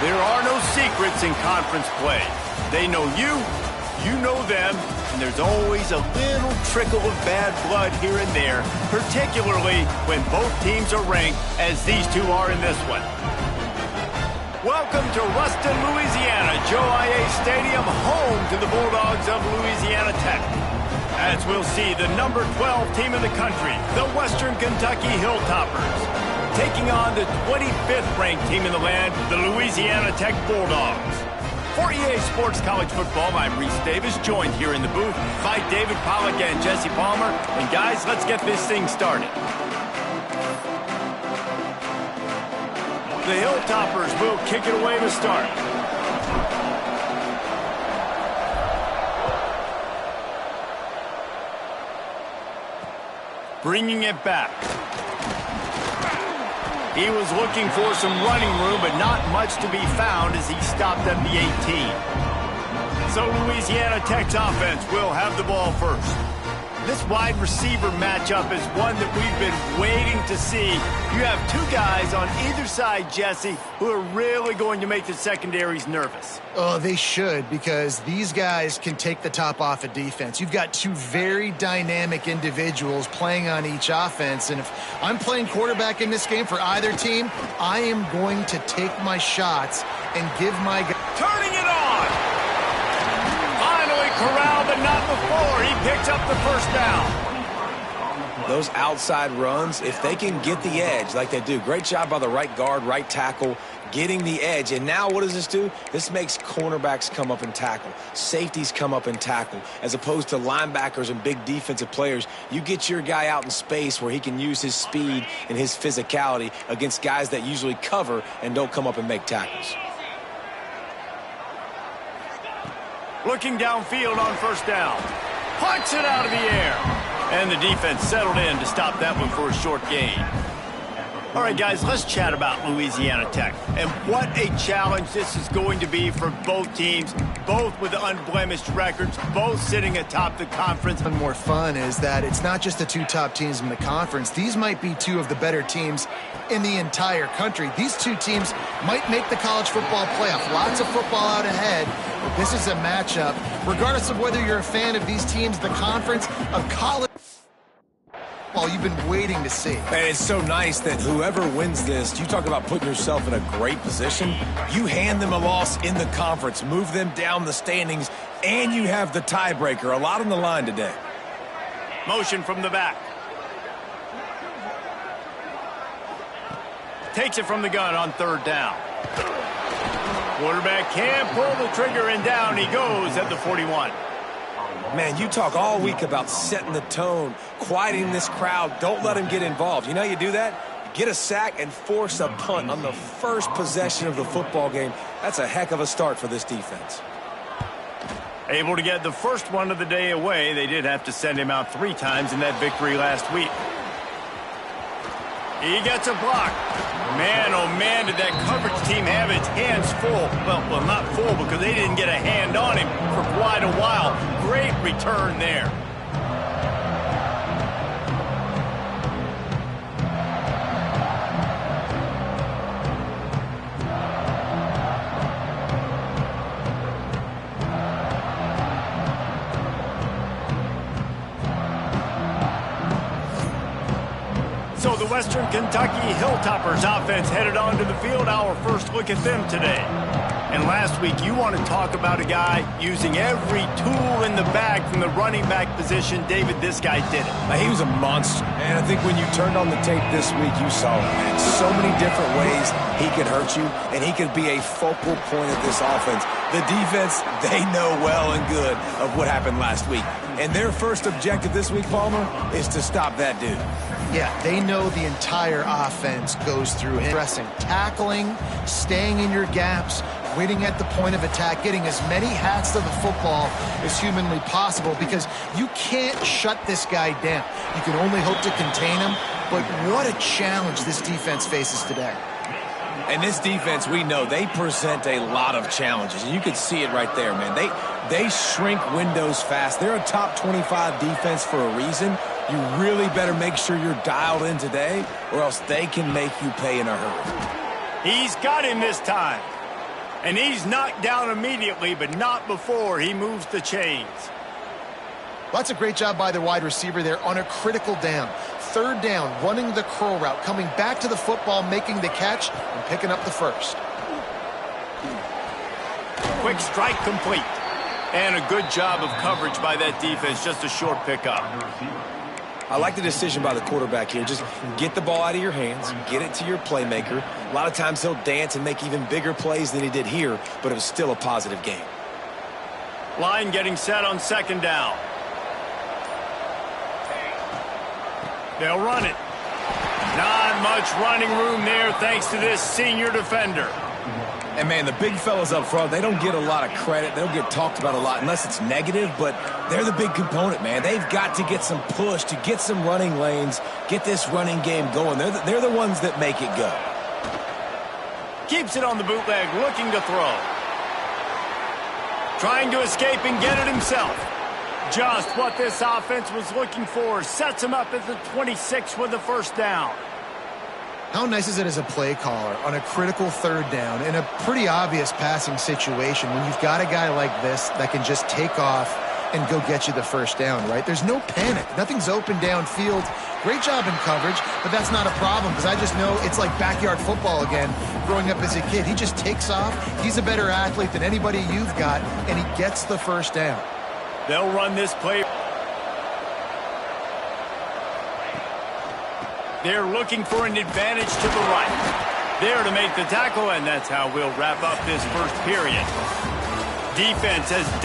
There are no secrets in conference play. They know you, you know them, and there's always a little trickle of bad blood here and there, particularly when both teams are ranked as these two are in this one. Welcome to Ruston, Louisiana, Joe IA Stadium, home to the Bulldogs of Louisiana Tech. As we'll see the number 12 team in the country, the Western Kentucky Hilltoppers, taking on the 25th ranked team in the land, the Louisiana Tech Bulldogs. For EA Sports College Football, I'm Reese Davis, joined here in the booth by David Pollack and Jesse Palmer. And guys, let's get this thing started. The Hilltoppers will kick it away to start. Bringing it back. He was looking for some running room, but not much to be found as he stopped at the 18. So Louisiana Tech's offense will have the ball first. This wide receiver matchup is one that we've been waiting to see. You have two guys on either side, Jesse, who are really going to make the secondaries nervous. Oh, they should, because these guys can take the top off a defense. You've got two very dynamic individuals playing on each offense, and if I'm playing quarterback in this game for either team, I am going to take my shots and give my guy... Turning it on! Finally corralled, but not before. He picks up the first down. Those outside runs, if they can get the edge like they do, great job by the right guard, right tackle, getting the edge. And now what does this do? This makes cornerbacks come up and tackle. Safeties come up and tackle. As opposed to linebackers and big defensive players, you get your guy out in space where he can use his speed and his physicality against guys that usually cover and don't come up and make tackles. Looking downfield on first down. Punts it out of the air. And the defense settled in to stop that one for a short gain. All right, guys, let's chat about Louisiana Tech. And what a challenge this is going to be for both teams, both with unblemished records, both sitting atop the conference. What's more fun is that it's not just the two top teams in the conference. These might be two of the better teams in the entire country. These two teams might make the college football playoff. Lots of football out ahead. But this is a matchup, regardless of whether you're a fan of these teams, the conference of college football, you've been waiting to see. And it's so nice that whoever wins this, you talk about putting yourself in a great position, you hand them a loss in the conference, move them down the standings, and you have the tiebreaker. A lot on the line today. Motion from the back. Takes it from the gun on third down. Quarterback can pull the trigger, and down he goes at the 41. Man, you talk all week about setting the tone, quieting this crowd. Don't let him get involved. You know how you do that? Get a sack and force a punt on the first possession of the football game. That's a heck of a start for this defense. Able to get the first one of the day away. They did have to send him out 3 times in that victory last week. He gets a block. Man, oh man, did that coverage team have its hands full. Well, not full because they didn't get a hand on him for quite a while. Great return there. So the Western Kentucky Hilltoppers offense headed onto the field. Our first look at them today. And last week, you want to talk about a guy using every tool in the bag from the running back position. David, this guy did it. He was a monster. And I think when you turned on the tape this week, you saw it, man. So many different ways he could hurt you, and he could be a focal point of this offense. The defense, they know well and good of what happened last week. And their first objective this week, Palmer, is to stop that dude. Yeah, they know the entire offense goes through him. Pressing, tackling, staying in your gaps, waiting at the point of attack, getting as many hats to the football as humanly possible, because you can't shut this guy down. You can only hope to contain him, but what a challenge this defense faces today. And this defense, we know, they present a lot of challenges, and you can see it right there, man. They shrink windows fast. They're a top 25 defense for a reason. You really better make sure you're dialed in today, or else they can make you pay in a hurry. He's got him this time. And he's knocked down immediately, but not before he moves the chains. Well, that's a great job by the wide receiver there on a critical down. Third down, running the curl route, coming back to the football, making the catch, and picking up the first. Quick strike complete. And a good job of coverage by that defense, just a short pickup. I like the decision by the quarterback here. Just get the ball out of your hands, get it to your playmaker. A lot of times he'll dance and make even bigger plays than he did here, but it was still a positive game. Line getting set on second down. They'll run it. Not much running room there thanks to this senior defender. And, man, the big fellas up front, they don't get a lot of credit. They don't get talked about a lot unless it's negative, but they're the big component, man. They've got to get some push, to get some running lanes, get this running game going. They're the ones that make it go. Keeps it on the bootleg, looking to throw. Trying to escape and get it himself. Just what this offense was looking for. Sets him up at the 26 with the first down. How nice is it as a play caller on a critical third down in a pretty obvious passing situation when you've got a guy like this that can just take off and go get you the first down, right? There's no panic. Nothing's open downfield. Great job in coverage, but that's not a problem because I just know it's like backyard football again growing up as a kid. He just takes off. He's a better athlete than anybody you've got, and he gets the first down. They'll run this play. They're looking for an advantage to the right. There to make the tackle, and that's how we'll wrap up this first period. Defense has